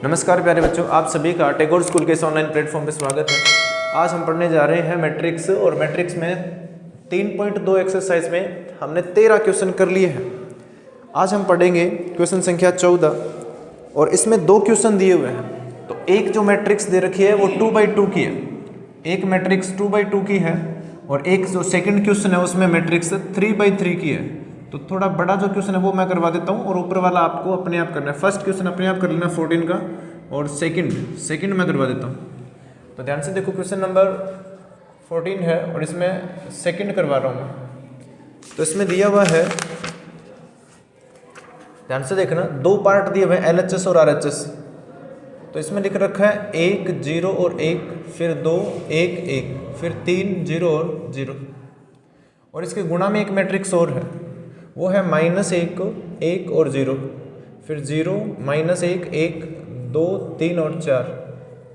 नमस्कार प्यारे बच्चों, आप सभी का टैगोर स्कूल के इस ऑनलाइन प्लेटफॉर्म पे स्वागत है। आज हम पढ़ने जा रहे हैं मैट्रिक्स और मैट्रिक्स में 3.2 एक्सरसाइज में हमने 13 क्वेश्चन कर लिए हैं। आज हम पढ़ेंगे क्वेश्चन संख्या 14 और इसमें 2 क्वेश्चन दिए हुए हैं। तो एक जो मैट्रिक्स दे रखी है वो 2x2 की है, एक मैट्रिक्स 2x2 की है और एक जो सेकेंड क्वेश्चन है उसमें मैट्रिक्स 3x3 की है। तो थोड़ा बड़ा जो क्वेश्चन है वो मैं करवा देता हूँ और ऊपर वाला आपको अपने आप करना है। फर्स्ट क्वेश्चन अपने आप कर लेना 14 का और सेकंड मैं करवा देता हूँ। तो ध्यान से देखो, क्वेश्चन नंबर 14 है और इसमें सेकंड करवा रहा हूँ मैं। तो इसमें दिया हुआ है, ध्यान से देखना, 2 पार्ट दिए हुए हैं LHS और RHS। तो इसमें लिख रखा है 1 0 और 1, फिर 2 1 1, फिर 3 0 और 0। और इसके गुणा में एक मैट्रिक्स और है, वो है -1 1 और 0, फिर 0 -1 1 2 3 और 4।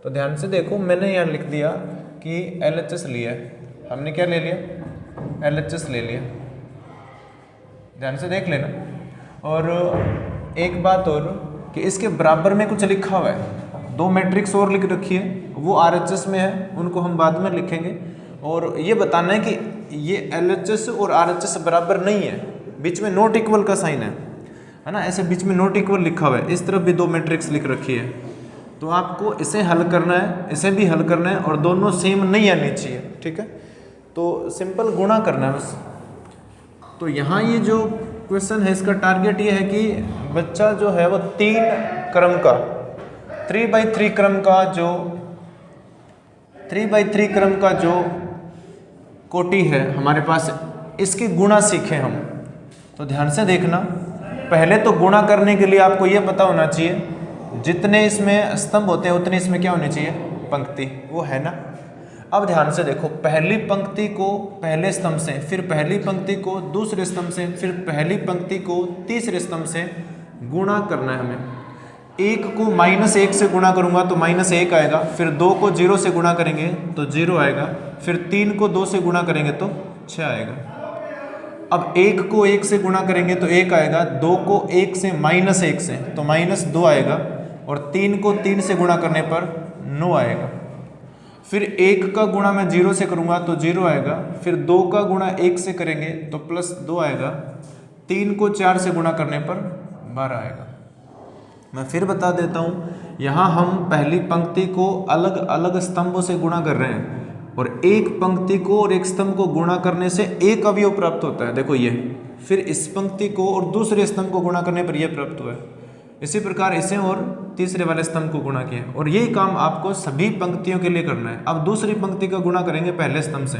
तो ध्यान से देखो, मैंने यहाँ लिख दिया कि LHS लिया है। हमने क्या ले लिया? LHS ले लिया। ध्यान से देख लेना। और एक बात और कि इसके बराबर में कुछ लिखा हुआ है, 2 मैट्रिक्स और लिख रखी है, वो RHS में है, उनको हम बाद में लिखेंगे। और ये बताना है कि ये LHS और RHS बराबर नहीं है, बीच में नॉट इक्वल का साइन है ना, ऐसे बीच में नॉट इक्वल लिखा हुआ है। इस तरफ भी 2 मैट्रिक्स लिख रखी है, तो आपको इसे हल करना है, इसे भी हल करना है और दोनों सेम नहीं आनी चाहिए, ठीक है। तो सिंपल गुणा करना है बस। तो यहाँ ये जो क्वेश्चन है इसका टारगेट ये है कि बच्चा जो है वो 3 क्रम का 3x3 क्रम का जो कोटि है हमारे पास, इसकी गुणा सीखें हम। तो ध्यान से देखना, पहले तो गुणा करने के लिए आपको ये पता होना चाहिए जितने इसमें स्तंभ होते हैं उतनी इसमें क्या होनी चाहिए? पंक्ति, वो है ना। अब ध्यान से देखो, पहली पंक्ति को पहले स्तंभ से, फिर पहली पंक्ति को दूसरे स्तंभ से, फिर पहली पंक्ति को तीसरे स्तंभ से गुणा करना है हमें। 1 को -1 से गुणा करूंगा तो -1 आएगा, फिर 2 को 0 से गुणा करेंगे तो 0 आएगा, फिर 3 को 2 से गुणा करेंगे तो 6 आएगा। अब 1 को 1 से गुणा करेंगे तो 1 आएगा, 2 को 1 से -1 से तो -2 आएगा, और 3 को 3 से गुणा करने पर 9 आएगा। फिर 1 का गुणा मैं 0 से करूंगा तो 0 आएगा, फिर 2 का गुणा 1 से करेंगे तो +2 आएगा, 3 को 4 से गुणा करने पर 12 आएगा। मैं फिर बता देता हूँ, यहाँ हम पहली पंक्ति को अलग अलग स्तंभों से गुणा कर रहे हैं और एक पंक्ति को और एक स्तंभ को गुणा करने से एक अवयव प्राप्त होता है। देखो ये, फिर इस पंक्ति को और दूसरे स्तंभ को गुणा करने पर यह प्राप्त हुआ है। इसी प्रकार इसे और तीसरे वाले स्तंभ को गुणा किया, और यही काम आपको सभी पंक्तियों के लिए करना है। अब दूसरी पंक्ति का गुणा करेंगे पहले स्तंभ से,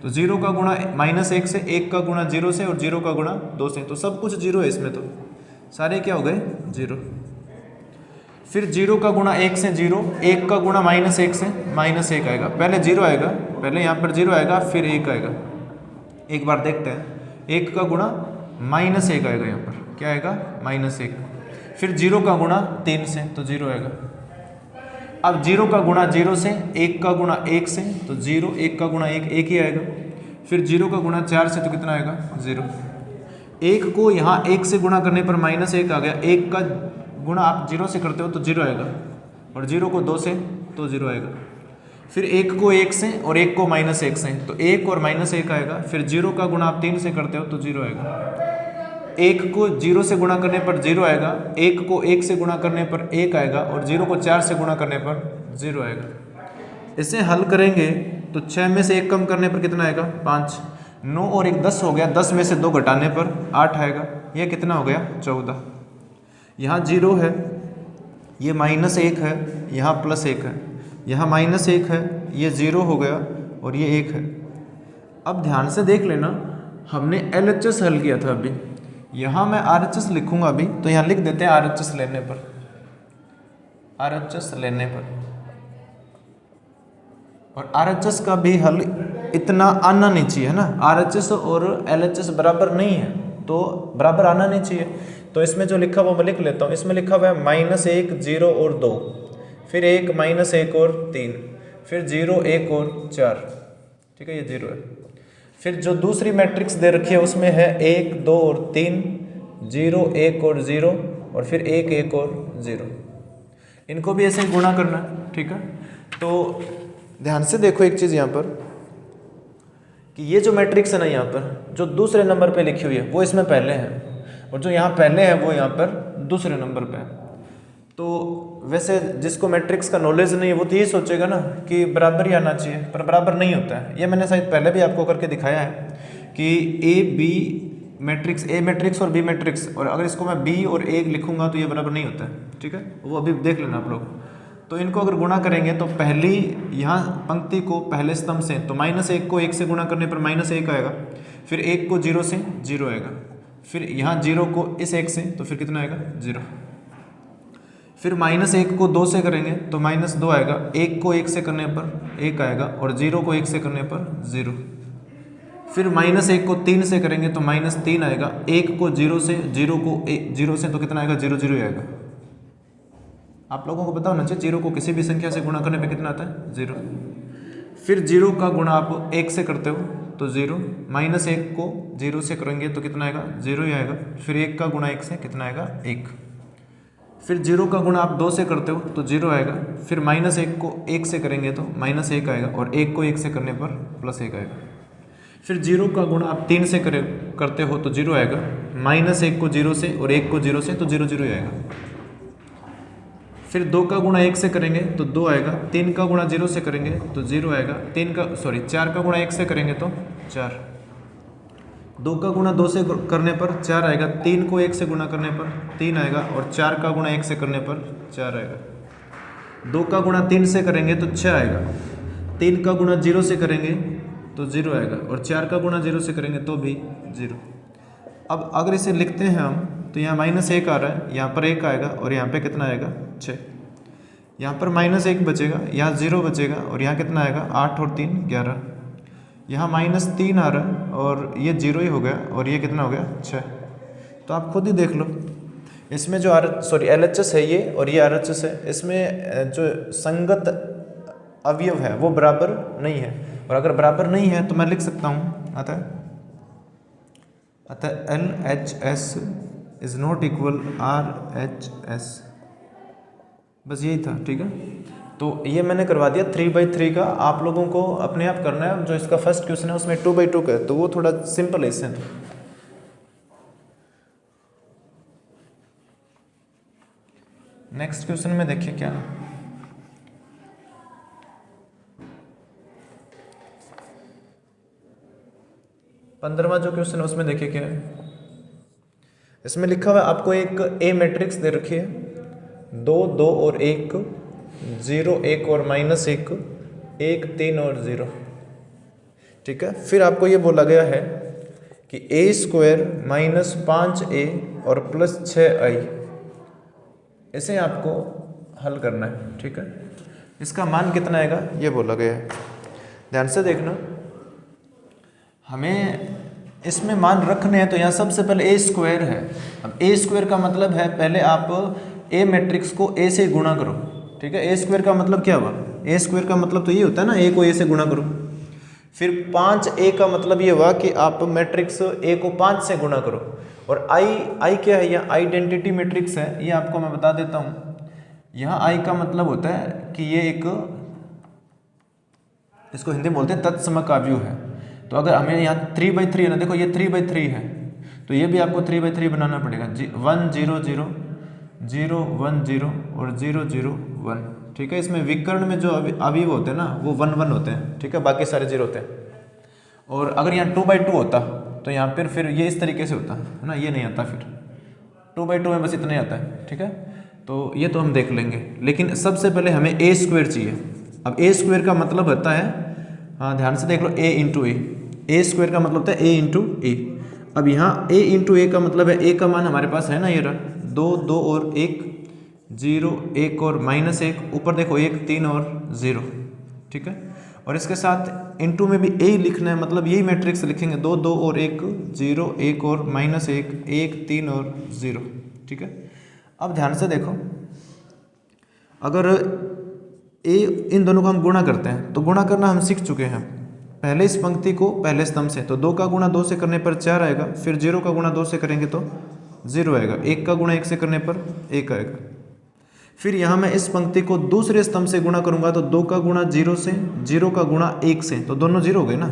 तो 0 का गुणा -1 से, 1 का गुणा 0 से और 0 का गुणा 2 से, तो सब कुछ 0 है इसमें, तो सारे क्या हो गए? 0। फिर 0 का गुणा 1 से 0, 1 का गुणा -1 से -1 आएगा। पहले 0 आएगा, पहले यहाँ पर 0 आएगा, फिर 1 आएगा। एक बार देखते हैं, 1 का गुणा -1 आएगा, यहाँ पर क्या आएगा? -1। फिर 0 का गुणा 3 से तो 0 आएगा। अब 0 का गुणा 0 से, 1 का गुणा 1 से तो 0, 1 का गुणा 1 ही आएगा। फिर 0 का गुणा 4 से तो कितना आएगा? 0। 1 को यहाँ 1 से गुणा करने पर -1 आ गया, 1 का गुणा आप 0 से करते हो तो 0 आएगा, और 0 को 2 से तो 0 आएगा। फिर 1 को 1 से और 1 को -1 से तो 1 और -1 आएगा। फिर 0 का गुणा आप 3 से करते हो तो 0 आएगा। 1 को 0 से गुणा करने पर 0 आएगा, 1 को 1 से गुणा करने पर 1 आएगा, और 0 को 4 से गुणा करने पर 0 आएगा। इसे हल करेंगे तो 6 में से 1 कम करने पर कितना आएगा? 5। 9 और 1 10 हो गया, 10 में से 2 घटाने पर 8 आएगा। यह कितना हो गया? 14। यहाँ 0 है, ये -1 है, यहाँ +1 है, यहाँ -1 है, ये 0 हो गया और ये 1 है। अब ध्यान से देख लेना, हमने LHS हल किया था अभी, यहाँ मैं RHS लिखूंगा अभी, तो यहाँ लिख देते हैं RHS लेने पर, RHS लेने पर। और RHS का भी हल इतना आना नहीं चाहिए, है ना। RHS और LHS बराबर नहीं है, तो बराबर आना नहीं चाहिए। तो इसमें जो लिखा हुआ मैं लिख लेता हूँ। इसमें लिखा हुआ है -1 0 और 2, फिर 1 -1 और 3, फिर 0 1 और 4, ठीक है, ये 0 है। फिर जो दूसरी मैट्रिक्स दे रखी है उसमें है 1 2 और 3, 0 1 और 0, और फिर 1 1 और 0। इनको भी ऐसे ही गुणा करना है, ठीक है। तो ध्यान से देखो एक चीज़ यहाँ पर कि ये जो मैट्रिक्स है ना, यहाँ पर जो दूसरे नंबर पे लिखी हुई है वो इसमें पहले है, और जो यहाँ पहले है वो यहाँ पर दूसरे नंबर पे है। तो वैसे जिसको मैट्रिक्स का नॉलेज नहीं है वो तो ये सोचेगा ना कि बराबर ही आना चाहिए, पर बराबर नहीं होता है। ये मैंने शायद पहले भी आपको करके दिखाया है कि A B matrix, A matrix और बी मैट्रिक्स, और अगर इसको मैं बी और ए लिखूंगा तो ये बराबर नहीं होता है, ठीक है। वो अभी देख लेना आप लोग। तो इनको अगर गुणा करेंगे तो पहली यहाँ पंक्ति को पहले स्तंभ से, तो -1 को 1 से गुणा करने पर -1 आएगा, फिर 1 को 0 से 0 आएगा, फिर यहाँ 0 को इस 1 से, तो फिर कितना आएगा 0, फिर -1 को 2 से करेंगे तो -2 आएगा, 1 को 1 से करने पर 1 आएगा, और 0 को 1 से करने पर 0, फिर -1 को 3 से करेंगे तो -3 आएगा, 1 को 0 से, 0 को 0 से, तो कितना आएगा 0 0 आएगा। आप लोगों को पता होना चाहिए 0 को किसी भी संख्या से गुणा करने पे कितना आता है 0। फिर 0 का गुणा आप 1 से करते हो तो 0, -1 को 0 से करेंगे तो कितना आएगा 0 ही आएगा, फिर 1 का गुणा 1 से कितना आएगा 1, फिर 0 का गुणा आप 2 से करते हो तो 0 आएगा, फिर -1 को 1 से करेंगे तो -1 आएगा, और 1 को 1 से करने पर +1 आएगा, फिर 0 का गुणा आप 3 से करते हो तो 0 आएगा, -1 को 0 से और 1 को 0 से, तो 0 0 आएगा, फिर 2 का गुणा 1 से करेंगे तो 2 आएगा, 3 का गुणा 0 से करेंगे तो 0 आएगा, 4 का गुणा 1 से करेंगे तो 4, 2 का गुणा 2 से करने पर 4 आएगा, 3 को 1 से गुणा करने पर 3 आएगा, और 4 का गुणा 1 से करने पर 4 आएगा, 2 का गुणा 3 से करेंगे तो 6 आएगा, 3 का गुणा 0 से करेंगे तो 0 आएगा, और 4 का गुणा 0 से करेंगे तो भी 0। अब अगर इसे लिखते हैं हम तो यहाँ -1 आ रहा है, यहाँ पर 1 आएगा, और यहाँ पे कितना आएगा 6, यहाँ पर -1 बचेगा, यहाँ 0 बचेगा, और यहाँ कितना आएगा 8 और 3 11, यहाँ -3 आ रहा है, और ये 0 ही हो गया, और ये कितना हो गया 6। तो आप खुद ही देख लो, इसमें जो LHS है ये, और ये RHS है, इसमें जो संगत अवयव है वो बराबर नहीं है, और अगर बराबर नहीं है तो मैं लिख सकता हूँ अतः LHS is not equal RHS। बस यही था, ठीक है। तो ये मैंने करवा दिया 3/3 का, आप लोगों को अपने आप करना है। जो इसका फर्स्ट क्वेश्चन है उसमें 2/2 का है, तो वो थोड़ा सिंपल है इससे। नेक्स्ट क्वेश्चन में देखिए क्या है, 15वां जो क्वेश्चन है उसमें देखिए क्या है। इसमें लिखा हुआ है आपको एक ए मैट्रिक्स दे रखी है, 2 2 और 1, 0 1 और -1, 1 3 और 0, ठीक है। फिर आपको ये बोला गया है कि a² -5a और +6i, इसे आपको हल करना है, ठीक है। इसका मान कितना आएगा ये बोला गया है, ध्यान से देखना। हमें इसमें मान रखने हैं तो यहाँ सबसे पहले a² है। अब a² का मतलब है, पहले आप ए मैट्रिक्स को a से गुणा करो, ठीक है। a² का मतलब क्या हुआ, a² का मतलब तो ये होता है ना, a को a से गुणा करो। फिर 5a का मतलब ये हुआ कि आप मैट्रिक्स a को 5 से गुणा करो। और i क्या है, यह आइडेंटिटी मैट्रिक्स है, ये आपको मैं बता देता हूँ। यहाँ i का मतलब होता है कि ये एक, इसको हिंदी में बोलते हैं तत्समक अवयव है। तो अगर हमें यहाँ 3/3 है ना, देखो ये 3/3 है, तो ये भी आपको 3/3 बनाना पड़ेगा। 1 0 0 0 1 0 और 0 0 1, ठीक है। इसमें विकर्ण में जो अवयव होते हैं ना वो 1 1 होते हैं, ठीक है, बाकी सारे 0 होते हैं। और अगर यहाँ 2/2 होता तो यहाँ पर फिर ये इस तरीके से होता है ना, ये नहीं आता, फिर 2/2 में बस इतना ही आता है, ठीक है। तो ये तो हम देख लेंगे, लेकिन सबसे पहले हमें a² चाहिए। अब a² का मतलब होता है, हाँ ध्यान से देख लो, a × a, a² का मतलब होता है a × a। अब यहाँ a × a का मतलब है, a का मान हमारे पास है ना, ये रहा 2 2 और 1, 0 1 और -1, ऊपर देखो 1 3 और 0, ठीक है। और इसके साथ इंटू में भी a लिखना है, मतलब यही मैट्रिक्स लिखेंगे, 2 2 और 1, 0 1 और -1, 1 3 और 0, ठीक है। अब ध्यान से देखो, अगर इन दोनों को हम गुणा करते हैं तो गुणा करना हम सीख चुके हैं, पहले इस पंक्ति को पहले स्तंभ से। तो 2 का गुणा 2 से करने पर 4 आएगा, फिर 0 का गुणा 2 से करेंगे तो 0 आएगा, 1 का गुणा 1 से करने पर 1 आएगा, फिर यहाँ मैं इस पंक्ति को दूसरे स्तंभ से गुणा करूंगा तो 2 का गुणा 0 से, 0 का गुणा 1 से, तो दोनों 0 हो गए ना,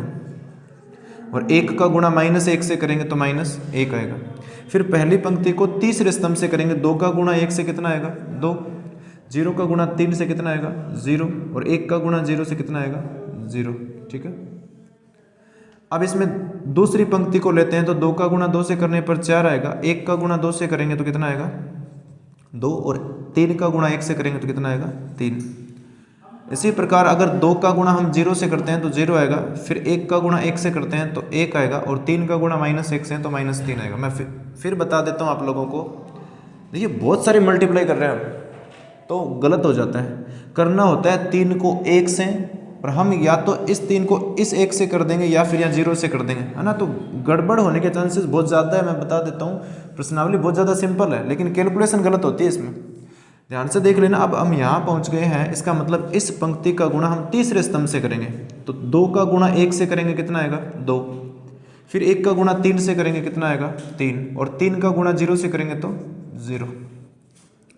और 1 का गुणा -1 से करेंगे तो -1 आएगा। फिर पहली पंक्ति को तीसरे स्तंभ से करेंगे, 2 का गुणा 1 से कितना आएगा 2, 0 का गुणा 3 से कितना आएगा 0, और 1 का गुणा 0 से कितना आएगा 0। ठीक है, अब इसमें दूसरी पंक्ति को लेते हैं तो 2 का गुणा 2 से करने पर 4 आएगा, 1 का गुणा 2 से करेंगे तो कितना आएगा 2, और 3 का गुणा 1 से करेंगे तो कितना आएगा 3। इसी प्रकार अगर 2 का गुणा हम 0 से करते हैं तो 0 आएगा, फिर 1 का गुणा 1 से करते हैं तो 1 आएगा, और 3 का गुणा -1 से तो -3 आएगा। मैं फिर बता देता हूँ आप लोगों को। देखिए बहुत सारे मल्टीप्लाई कर रहे हैं हम तो गलत हो जाता है। करना होता है 3 को 1 से, और हम या तो इस 3 को इस 1 से कर देंगे या फिर यहाँ 0 से कर देंगे, है ना। तो गड़बड़ होने के चांसेस बहुत ज़्यादा है, मैं बता देता हूँ। प्रश्नावली बहुत ज़्यादा सिंपल है लेकिन कैलकुलेशन गलत होती है इसमें, ध्यान से देख लेना। अब हम यहाँ पहुँच गए हैं, इसका मतलब इस पंक्ति का गुणा हम तीसरे स्तंभ से करेंगे तो 2 का गुणा 1 से करेंगे कितना आएगा 2, फिर 1 का गुणा 3 से करेंगे कितना आएगा 3, और 3 का गुणा 0 से करेंगे तो 0।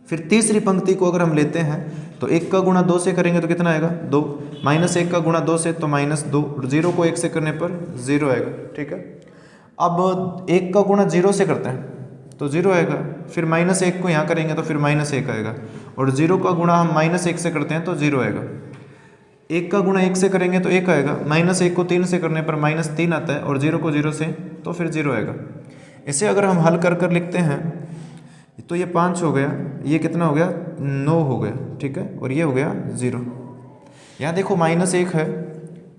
फिर तीसरी पंक्ति को अगर हम लेते हैं तो 1 का गुणा 2 से करेंगे तो कितना आएगा 2, -1 का गुणा 2 से तो -2, और 0 को 1 से करने पर 0 आएगा। ठीक है, अब 1 का गुणा 0 से करते हैं तो 0 आएगा, फिर -1 को यहाँ करेंगे तो फिर -1 आएगा, और 0 का गुणा हम -1 से करते हैं तो 0 आएगा। 1 का गुणा 1 से करेंगे तो 1 आएगा, -1 को 3 से करने पर -3 आता है, और 0 को 0 से तो फिर 0 आएगा। इसे अगर हम हल कर लिखते हैं तो ये 5 हो गया, ये कितना हो गया 9 हो गया। ठीक है, और ये हो गया 0। यहाँ देखो -1 है,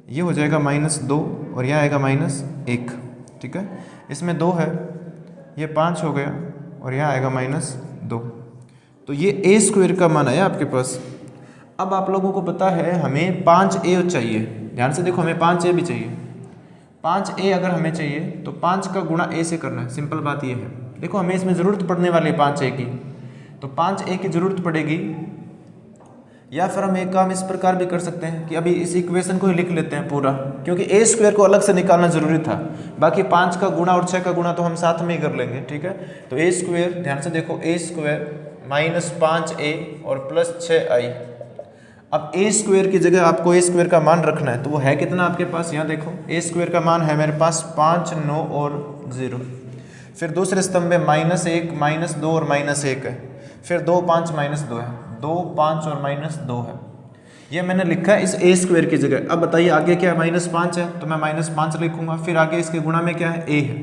ये हो जाएगा -2, और यहाँ आएगा -1। ठीक है, इसमें 2 है, ये 5 हो गया, और यहाँ आएगा -2। तो ये a² का मान आया आपके पास। अब आप लोगों को पता है हमें 5a चाहिए, ध्यान से देखो, हमें 5a भी चाहिए। 5a अगर हमें चाहिए तो 5 का गुणा a से करना है, सिंपल बात ये है। देखो हमें इसमें ज़रूरत पड़ने वाली है 5a की, तो 5a की ज़रूरत पड़ेगी, या फिर हम एक काम इस प्रकार भी कर सकते हैं कि अभी इस इक्वेशन को ही लिख लेते हैं पूरा, क्योंकि a² को अलग से निकालना ज़रूरी था। बाकी 5 का गुणा और 6 का गुणा तो हम साथ में ही कर लेंगे। ठीक है, तो a², ध्यान से देखो, a² -5a और +6i। अब a² की जगह आपको a² का मान रखना है, तो वो है कितना आपके पास, यहाँ देखो a² का मान है मेरे पास 5, 9 और 0। फिर दूसरे स्तंभ में -1, -2 और -1 है, फिर 2, 5, -2 है, 2, 5 और -2 है। ये मैंने लिखा है इस a² की जगह। अब बताइए आगे क्या है, -5 है तो मैं -5 लिखूंगा, फिर आगे इसके गुणा में क्या है a है,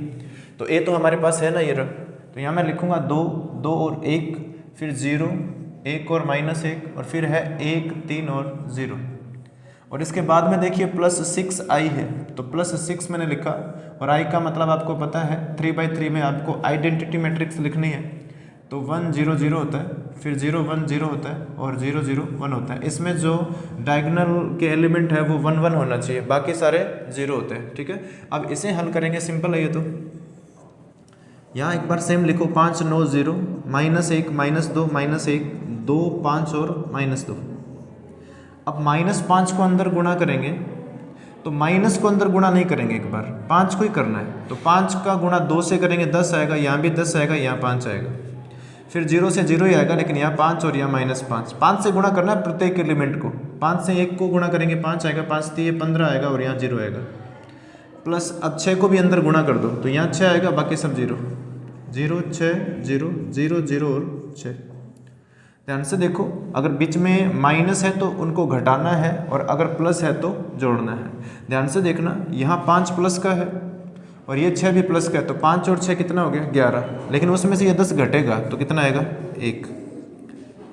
तो a तो हमारे पास है ना ये रहा, तो यहाँ मैं लिखूंगा 2, 2 और 1, फिर 0, 1 और -1, और फिर है 1, 3 और 0, और इसके बाद में देखिए +6i है, तो +6 मैंने लिखा, और i का मतलब आपको पता है 3/3 में आपको आइडेंटिटी मैट्रिक्स लिखनी है, तो 1, 0, 0 होता है, फिर 0, 1, 0 होता है, और 0, 0, 1 होता है। इसमें जो डायगोनल के एलिमेंट है वो 1, 1 होना चाहिए, बाकी सारे 0 होते हैं। ठीक है, अब इसे हल करेंगे, सिंपल है ये। तो यहाँ एक बार सेम लिखो, 5, 9, 0, -1, -2, -1, 2, 5 और -2। अब -5 को अंदर गुणा करेंगे, तो माइनस को अंदर गुणा नहीं करेंगे, एक बार 5 को ही करना है, तो 5 का गुणा 2 से करेंगे 10 आएगा, यहाँ भी 10 आएगा, यहाँ 5 आएगा, फिर 0 से 0 ही आएगा, लेकिन यहाँ 5 और यहाँ -5। 5 से गुणा करना है प्रत्येक एलिमेंट को, 5 से 1 को गुणा करेंगे 5 आएगा, 5 से 15 आएगा, और यहाँ 0 आएगा, प्लस अब 6 को भी अंदर गुणा कर दो तो यहाँ 6 आएगा, बाकी सब 0, 0, 6, 0, 0, 0 और 6। ध्यान से देखो, अगर बीच में माइनस है तो उनको घटाना है, और अगर प्लस है तो जोड़ना है। ध्यान से देखना, यहाँ 5 प्लस का है और ये 6 भी प्लस का है, तो 5 और 6 कितना हो गया 11, लेकिन उसमें से ये 10 घटेगा तो कितना आएगा 1।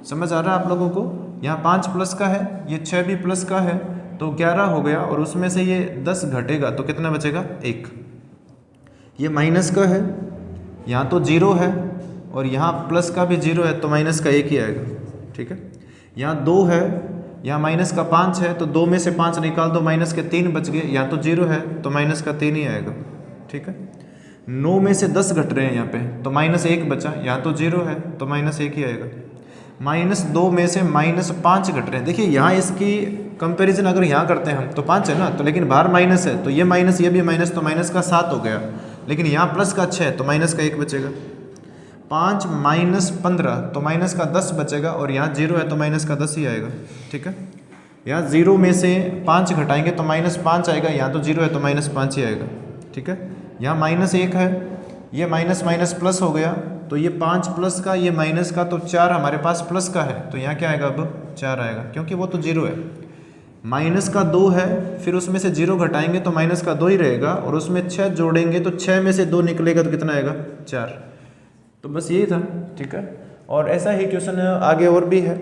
समझ आ रहा है आप लोगों को, यहाँ 5 प्लस का है, ये 6 भी प्लस का है, तो 11 हो गया, और उसमें से ये 10 घटेगा तो कितना बचेगा 1। ये माइनस का है, यहाँ तो 0 है, और यहाँ प्लस का भी 0 है, तो माइनस का 1 ही आएगा। ठीक है, यहाँ 2 है, यहाँ माइनस का 5 है, तो 2 में से 5 निकाल दो, माइनस के 3 बच गए, यहाँ तो 0 है तो माइनस का 3 ही आएगा। ठीक है, 9 में से 10 घट रहे हैं यहाँ पे, तो -1 बचा, यहाँ तो 0 है तो -1 ही आएगा। -2 में से -5 घट रहे हैं, देखिए यहाँ इसकी कंपैरिजन अगर यहाँ करते हैं हम तो 5 है ना, तो लेकिन बाहर माइनस है, तो ये माइनस, ये भी माइनस, तो माइनस का 7 हो गया, लेकिन यहाँ प्लस का 6 है तो माइनस का 1 बचेगा। 5 माइनस 15, तो माइनस का 10 बचेगा, और यहाँ 0 है तो माइनस का 10 ही आएगा। ठीक है, यहाँ 0 में से 5 घटाएंगे तो माइनस 5 आएगा, यहाँ तो 0 है तो माइनस 5 ही आएगा। ठीक है, यहाँ माइनस 1 है, ये माइनस माइनस प्लस हो गया, तो ये 5 प्लस का, ये माइनस का, तो 4 हमारे पास प्लस का है, तो यहाँ क्या आएगा, अब 4 आएगा, क्योंकि वो तो 0 है। माइनस का 2 है, फिर उसमें से 0 घटाएंगे तो माइनस का 2 ही रहेगा, और उसमें 6 जोड़ेंगे तो 6 में से 2 निकलेगा तो कितना आएगा, 4। तो बस यही था। ठीक है, और ऐसा ही क्वेश्चन आगे और भी है,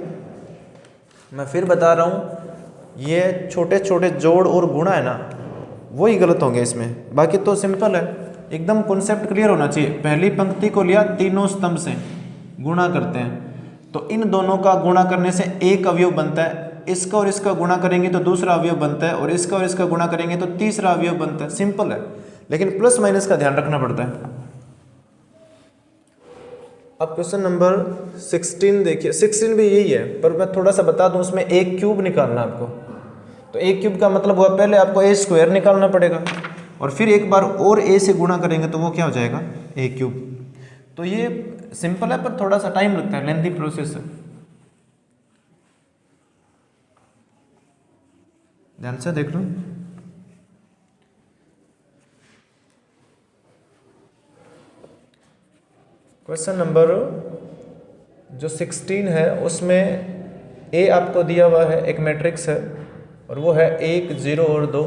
मैं फिर बता रहा हूँ, ये छोटे छोटे जोड़ और गुणा है ना, वही गलत होंगे इसमें, बाकी तो सिंपल है एकदम। कॉन्सेप्ट क्लियर होना चाहिए। पहली पंक्ति को लिया, तीनों स्तंभ से गुणा करते हैं, तो इन दोनों का गुणा करने से एक अवयव बनता है, इसका और इसका गुणा करेंगे तो दूसरा अवयव बनता है, और इसका और इसका गुणा करेंगे तो तीसरा अवयव बनता है। सिंपल है, लेकिन प्लस माइनस का ध्यान रखना पड़ता है। अब क्वेश्चन नंबर 16 देखिए, 16 भी यही है, पर मैं थोड़ा सा बता दूं, उसमें एक क्यूब निकालना आपको। तो एक क्यूब का मतलब हुआ, पहले आपको ए स्क्वायर निकालना पड़ेगा, और फिर एक बार और ए से गुणा करेंगे तो वो क्या हो जाएगा, ए क्यूब। तो ये सिंपल है, पर थोड़ा सा टाइम लगता है, लेंथी प्रोसेस है। ध्यान से देख लो। क्वेश्चन नंबर जो 16 है, उसमें ए आपको दिया हुआ है, एक मैट्रिक्स है, और वो है 1 0 और 2,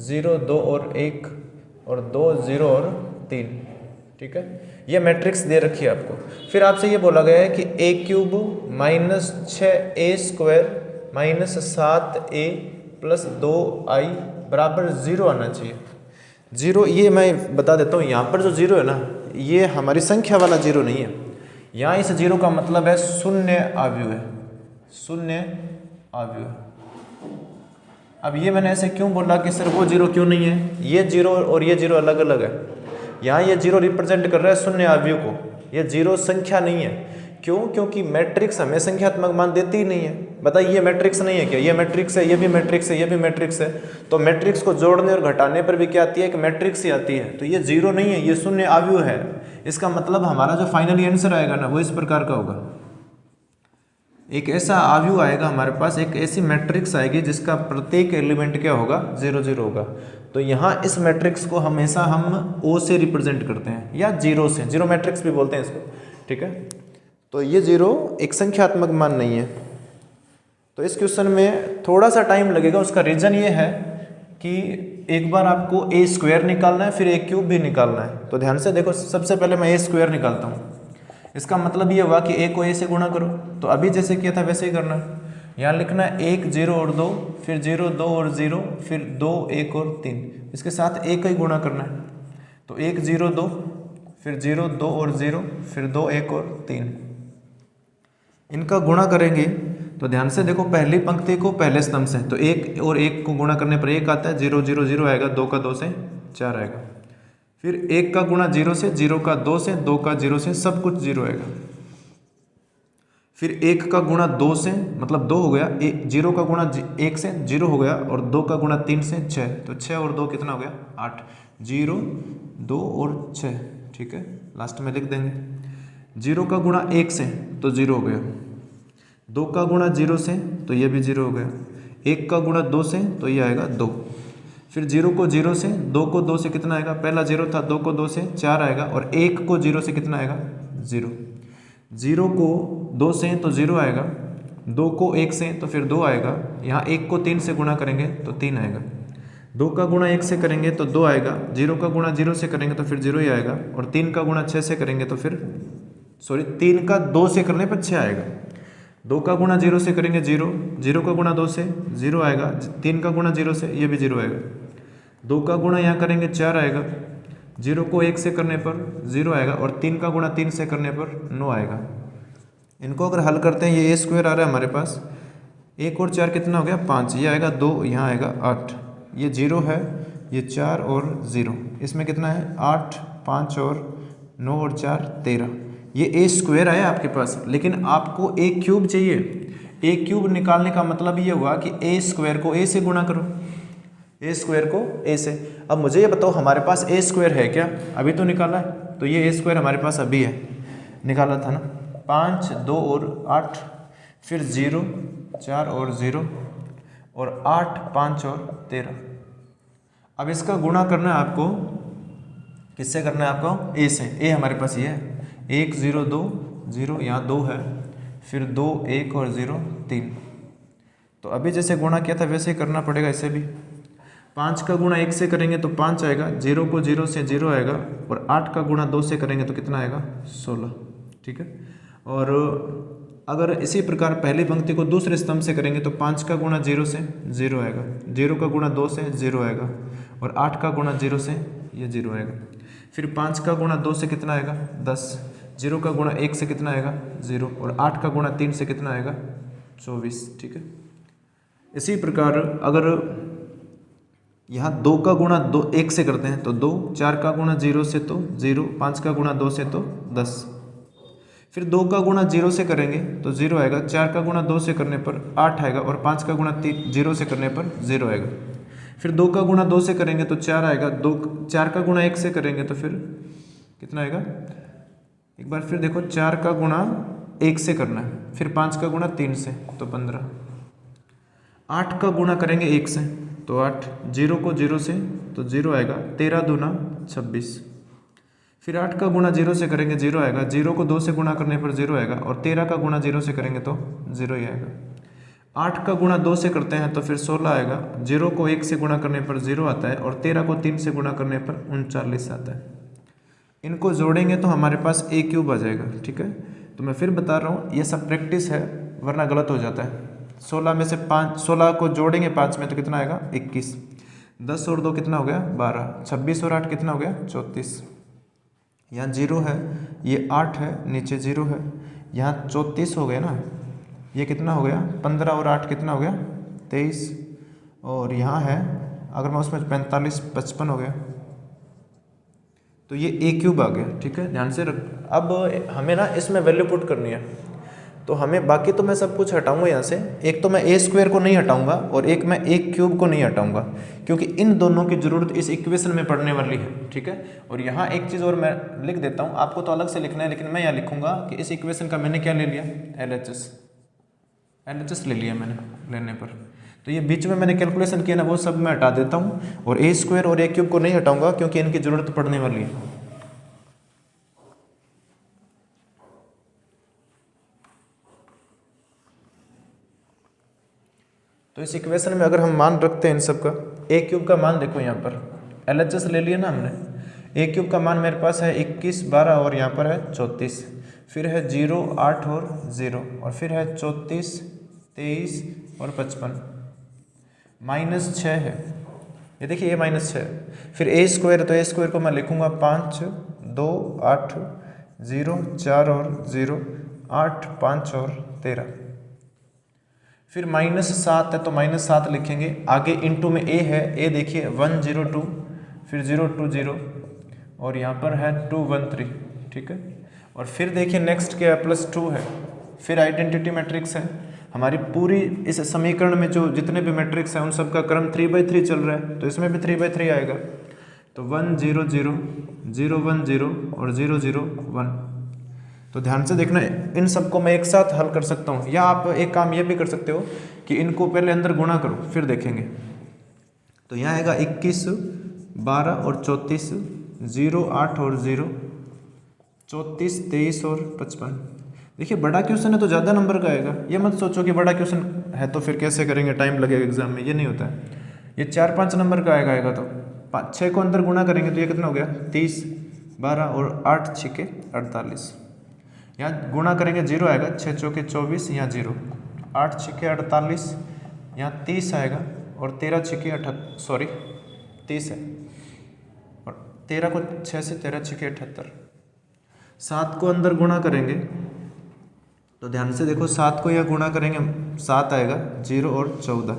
0 2 और 1, और 2 0 और 3। ठीक है, ये मैट्रिक्स दे रखी है आपको। फिर आपसे ये बोला गया है कि a cube minus 6a square minus 7a plus 2i बराबर 0 आना चाहिए। 0, ये मैं बता देता हूँ, यहाँ पर जो 0 है ना, ये हमारी संख्या वाला 0 नहीं है। यहाँ इस 0 का मतलब है शून्य अवयव है, शून्य अवयव। अब ये मैंने ऐसे क्यों बोला कि सर वो 0 क्यों नहीं है, ये 0 और ये 0 अलग अलग है। यहाँ ये 0 रिप्रेजेंट कर रहा है शून्य अवयव को, ये 0 संख्या नहीं है। क्यों? क्योंकि मैट्रिक्स हमें संख्यात्मक मान देती ही नहीं है। बताइए, ये मैट्रिक्स नहीं है क्या? ये मैट्रिक्स है, ये भी मैट्रिक्स है, ये भी मैट्रिक्स है। तो मैट्रिक्स को जोड़ने और घटाने पर भी क्या आती है, कि मैट्रिक्स ही आती है। तो ये 0 नहीं है, ये शून्य अवयव है। इसका मतलब हमारा जो फाइनली आंसर आएगा ना, वो इस प्रकार का होगा। एक ऐसा अवयव आएगा हमारे पास, एक ऐसी मैट्रिक्स आएगी जिसका प्रत्येक एलिमेंट क्या होगा, 0 0 होगा। तो यहाँ इस मैट्रिक्स को हमेशा हम O से रिप्रेजेंट करते हैं, या 0 से, 0 मैट्रिक्स भी बोलते हैं इसको। ठीक है, तो ये 0 एक संख्यात्मक मान नहीं है। तो इस क्वेश्चन में थोड़ा सा टाइम लगेगा। उसका रीज़न ये है कि एक बार आपको ए स्क्वायर निकालना है, फिर ए क्यूब भी निकालना है। तो ध्यान से देखो, सबसे पहले मैं ए स्क्वायर निकालता हूँ। इसका मतलब ये हुआ कि ए को ए से गुणा करो। तो अभी जैसे किया था वैसे ही करना है। यहाँ लिखना है 1 0 और 2, फिर 0 2 और 0, फिर 2 1 और 3। इसके साथ ए का ही गुणा करना है। तो 1 0 2, फिर 0 2 और 0, फिर 2 1 और 3। इनका गुणा करेंगे तो ध्यान से देखो, पहली पंक्ति को पहले स्तंभ से, तो 1 और 1 को गुणा करने पर 1 आता है, 0 0 0 आएगा, 2 का 2 से 4 आएगा। फिर 1 का गुणा 0 से, 0 का 2 से, 2 का 0 से, सब कुछ 0 आएगा। फिर 1 का गुणा 2 से, मतलब 2 हो गया, 0 का गुणा 1 से 0 हो गया, और 2 का गुणा 3 से 6, तो 6 और 2 कितना हो गया, 8। 0 2 और 6। ठीक है, लास्ट में लिख देंगे। 0 का गुणा 1 से तो 0 हो गया, 2 का गुणा 0 से तो ये भी 0 हो गया, 1 का गुणा 2 से तो ये आएगा 2। फिर 0 को 0 से, 2 को 2 से कितना आएगा, पहला 0 था, 2 को 2 से 4 आएगा, और 1 को 0 से कितना आएगा, 0। 0 को 2 से तो 0 आएगा, 2 को 1 से तो फिर 2 आएगा, यहाँ 1 को 3 से गुणा करेंगे तो 3 आएगा, 2 का गुणा 1 से करेंगे तो 2 आएगा, 0 का गुणा 0 से करेंगे तो फिर 0 ही आएगा, और 3 का गुणा 6 से करेंगे तो फिर 3 का 2 से करने पर 6 आएगा। 2 का गुणा 0 से करेंगे 0, 0 का गुणा 2 से 0 आएगा, 3 का गुणा 0 से ये भी 0 आएगा, 2 का गुणा यहाँ करेंगे 4 आएगा, 0 को 1 से करने पर 0 आएगा, और 3 का गुणा 3 से करने पर 9 आएगा। इनको अगर हल करते हैं, ये a स्क्वायर आ रहा है हमारे पास, 1 और 4 कितना हो गया, 5, ये आएगा 2, यहाँ आएगा 8, ये 0 है, ये 4 और 0, इसमें कितना है 8, 5 और 9 और 4 13। ये ए स्क्वायर आया आपके पास, लेकिन आपको ए क्यूब चाहिए। ए क्यूब निकालने का मतलब ये हुआ कि ए स्क्वायर को ए से गुणा करो, ए स्क्वायर को ए से। अब मुझे ये बताओ, हमारे पास ए स्क्वायर है क्या? अभी तो निकाला है, तो ये ए स्क्वायर हमारे पास अभी है। निकाला था ना, 5 2 और 8, फिर 0 4 और 0 और 8 5 और 13। अब इसका गुणा करना है आपको, किससे करना है आपको? ए से। ए हमारे पास ये है 1 0 2 0, यहाँ 2 है, फिर 2 1 और 0 3। तो अभी जैसे गुणा किया था वैसे ही करना पड़ेगा इसे भी। 5 का गुणा 1 से करेंगे तो 5 आएगा, 0 को 0 से 0 आएगा, और 8 का गुणा 2 से करेंगे तो कितना आएगा? 16। ठीक है। और अगर इसी प्रकार पहली पंक्ति को दूसरे स्तंभ से करेंगे तो 5 का गुणा 0 से 0 आएगा, 0 का गुणा 2 से 0 आएगा, और 8 का गुणा 0 से ये 0 आएगा। फिर 5 का गुणा 2 से कितना आएगा? 10। 0 का गुणा 1 से कितना आएगा? 0, और 8 का गुणा 3 से कितना आएगा? 24। ठीक है। इसी प्रकार अगर यहाँ 2 का गुणा 1 से करते हैं तो 2, 4 का गुणा 0 से तो 0, 5 का गुणा 2 से तो 10। फिर 2 का गुणा 0 से करेंगे तो 0 आएगा, 4 का गुणा 2 से करने पर 8 आएगा, और 5 का गुणा 0 से करने पर 0 आएगा। फिर 2 का गुणा 2 से करेंगे तो 4 आएगा, 4 का गुणा 1 से करेंगे तो फिर कितना आएगा? एक बार फिर देखो, 4 का गुणा 1 से करना है, फिर 5 का गुणा 3 से तो 15। 8 का गुणा करेंगे 1 से तो 8, 0 को 0 से तो 0 आएगा, 13 दूना 26। फिर 8 का गुणा 0 से करेंगे 0 आएगा, 0 को 2 से गुणा करने पर 0 आएगा, और 13 का गुणा 0 से करेंगे तो 0 ही आएगा। 8 का गुणा 2 से करते हैं तो फिर 16 आएगा, 0 को 1 से गुणा करने पर 0 आता है, और 13 को 3 से गुणा करने पर 39 आता है। इनको जोड़ेंगे तो हमारे पास a क्यूब आ जाएगा। ठीक है। तो मैं फिर बता रहा हूँ, ये सब प्रैक्टिस है वरना गलत हो जाता है। 16 में से 16 को जोड़ेंगे 5 में तो कितना आएगा? 21। 10 और 2 कितना हो गया? 12। 26 और 8 कितना हो गया? 34। यहाँ 0 है, ये 8 है, नीचे 0 है, यहाँ 34 हो गया ना, ये कितना हो गया? 15 और 8 कितना हो गया? 23, और यहाँ है अगर मैं उसमें 45 55 हो गया, तो ये a क्यूब आ गया। ठीक है, ध्यान से रख। अब हमें ना इसमें वैल्यू पुट करनी है, तो हमें बाकी तो मैं सब कुछ हटाऊंगा यहाँ से, एक तो मैं a स्क्वायर को नहीं हटाऊंगा और एक मैं a क्यूब को नहीं हटाऊंगा, क्योंकि इन दोनों की जरूरत इस इक्वेशन में पड़ने वाली है। ठीक है। और यहाँ एक चीज़ और मैं लिख देता हूँ, आपको तो अलग से लिखना है, लेकिन मैं यहाँ लिखूंगा कि इस इक्वेशन का मैंने क्या ले लिया? LHS ले लिया मैंने लेने पर। तो ये बीच में मैंने कैलकुलेशन किया ना, वो सब मैं हटा देता हूँ, और a स्क्वायर और a क्यूब को नहीं हटाऊंगा क्योंकि इनकी जरूरत पड़ने वाली है। तो इस इक्वेशन में अगर हम मान रखते हैं इन सब का, a क्यूब का मान देखो यहाँ पर LHS ले लिया ना हमने, a क्यूब का मान मेरे पास है 21 12 और यहाँ पर है 34, फिर है 0 8 और 0, और फिर है 34 23 और 55, -6 है। ये देखिए ये -6 है। फिर a स्क्वायर, तो a स्क्वायर को मैं लिखूंगा 5 2 8 0 4 और 0 8 5 और 13। फिर -7 है तो -7 लिखेंगे, आगे इंटू में a है, a देखिए 102, फिर 020, और यहाँ पर है 213। ठीक है। और फिर देखिए नेक्स्ट क्या है? +2 है। फिर आइडेंटिटी मैट्रिक्स है हमारी पूरी, इस समीकरण में जो जितने भी मैट्रिक्स हैं उन सब का क्रम 3/3 चल रहा है, तो इसमें भी 3/3 आएगा। तो 1 0 0 0 1 0 और 0 0 1। तो ध्यान से देखना, इन सबको मैं एक साथ हल कर सकता हूँ, या आप एक काम ये भी कर सकते हो कि इनको पहले अंदर गुणा करो फिर देखेंगे। तो यहाँ आएगा 21 12 और 34, 0 8 और 0, 34 23 और 55। देखिए बड़ा क्वेश्चन है तो ज़्यादा नंबर का आएगा, ये मत सोचो कि बड़ा क्वेश्चन है तो फिर कैसे करेंगे, टाइम लगेगा एग्जाम में, ये नहीं होता है। ये 4-5 नंबर का आएगा तो 6 को अंदर गुणा करेंगे तो ये कितना हो गया? 30 12 और 8 6 48। यहाँ गुणा करेंगे 0 आएगा, 6 चौके 24, यहाँ 0, 8 6 48, यहाँ 30 आएगा, और 13 6 30 है, और 13 को 6 से 13 6 78। 7 को अंदर गुणा करेंगे तो ध्यान से देखो, 7 को यहाँ गुणा करेंगे 7 आएगा, 0 और 14।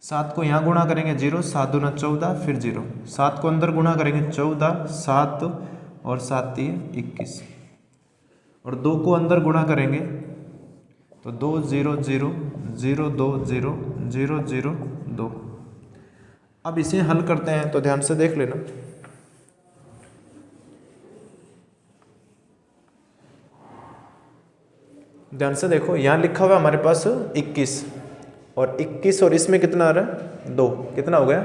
7 को यहाँ गुणा करेंगे 0, 7 दूना 14, फिर 0। 7 को अंदर गुणा करेंगे 14, 7 और 7 21, और 2 को अंदर गुणा करेंगे तो 2 0 0 0 2 0 0 0 2। अब इसे हल करते हैं तो ध्यान से देख लेना। ध्यान से देखो, यहाँ लिखा हुआ है हमारे पास 21 और 21 और इसमें कितना आ रहा है 2, कितना हो गया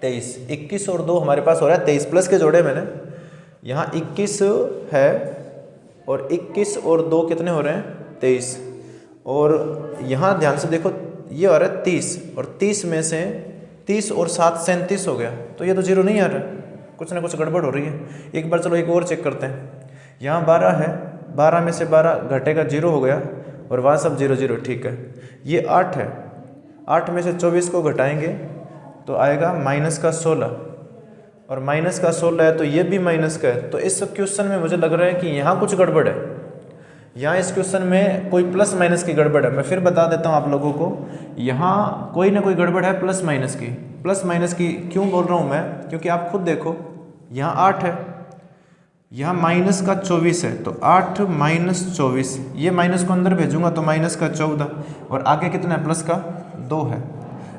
23। 21 और 2 हमारे पास हो रहा है 23, प्लस के जोड़े मैंने। यहाँ 21 है और 21 और 2 कितने हो रहे हैं 23। और यहाँ ध्यान से देखो ये आ रहा है 30 और 30 में से 30 और 7 37 हो गया, तो ये तो जीरो नहीं आ रहा है, कुछ ना कुछ गड़बड़ हो रही है। एक बार चलो एक और चेक करते हैं। यहाँ 12 है, 12 में से 12 घटेगा 0 हो गया और वहाँ सब 0 0, ठीक है। ये 8 है, 8 में से 24 को घटाएंगे तो आएगा -16 और -16 है तो ये भी माइनस का है। तो इस क्वेश्चन में मुझे लग रहा है कि यहाँ कुछ गड़बड़ है, यहाँ इस क्वेश्चन में कोई प्लस माइनस की गड़बड़ है। मैं फिर बता देता हूँ आप लोगों को, यहाँ कोई ना कोई गड़बड़ है प्लस माइनस की। प्लस माइनस की क्यों बोल रहा हूँ मैं, क्योंकि आप खुद देखो यहाँ 8 है, यहाँ -24 है, तो 8 -24, ये माइनस को अंदर भेजूंगा तो -14 और आगे कितना है प्लस का 2 है।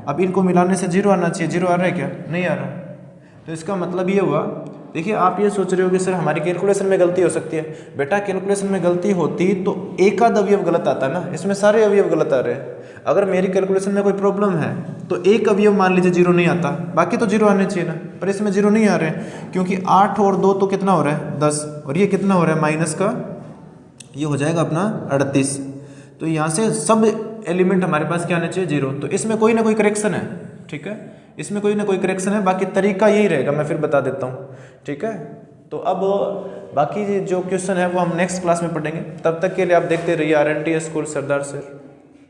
अब इनको मिलाने से 0 आना चाहिए, 0 आ रहा है क्या, नहीं आ रहा। तो इसका मतलब ये हुआ, देखिए आप ये सोच रहे हो कि सर हमारी कैलकुलेशन में गलती हो सकती है। बेटा कैलकुलेशन में गलती होती तो एक आध अवयव गलत आता ना, इसमें सारे अवयव गलत आ रहे हैं। अगर मेरी कैलकुलेशन में कोई प्रॉब्लम है तो एक अवयव मान लीजिए 0 नहीं आता, बाकी तो 0 आने चाहिए ना, पर इसमें 0 नहीं आ रहे हैं क्योंकि 8 और 2 तो कितना हो रहा है 10 और ये कितना हो रहा है माइनस का, ये हो जाएगा अपना 38। तो यहाँ से सब एलिमेंट हमारे पास क्या आने चाहिए 0। तो इसमें कोई ना कोई करेक्शन है, ठीक है, इसमें कोई ना कोई करेक्शन है, बाकी तरीका यही रहेगा, मैं फिर बता देता हूँ, ठीक है। तो अब बाकी जो क्वेश्चन है वो हम नेक्स्ट क्लास में पढ़ेंगे। तब तक के लिए आप देखते रहिए RNT स्कूल सरदार सर।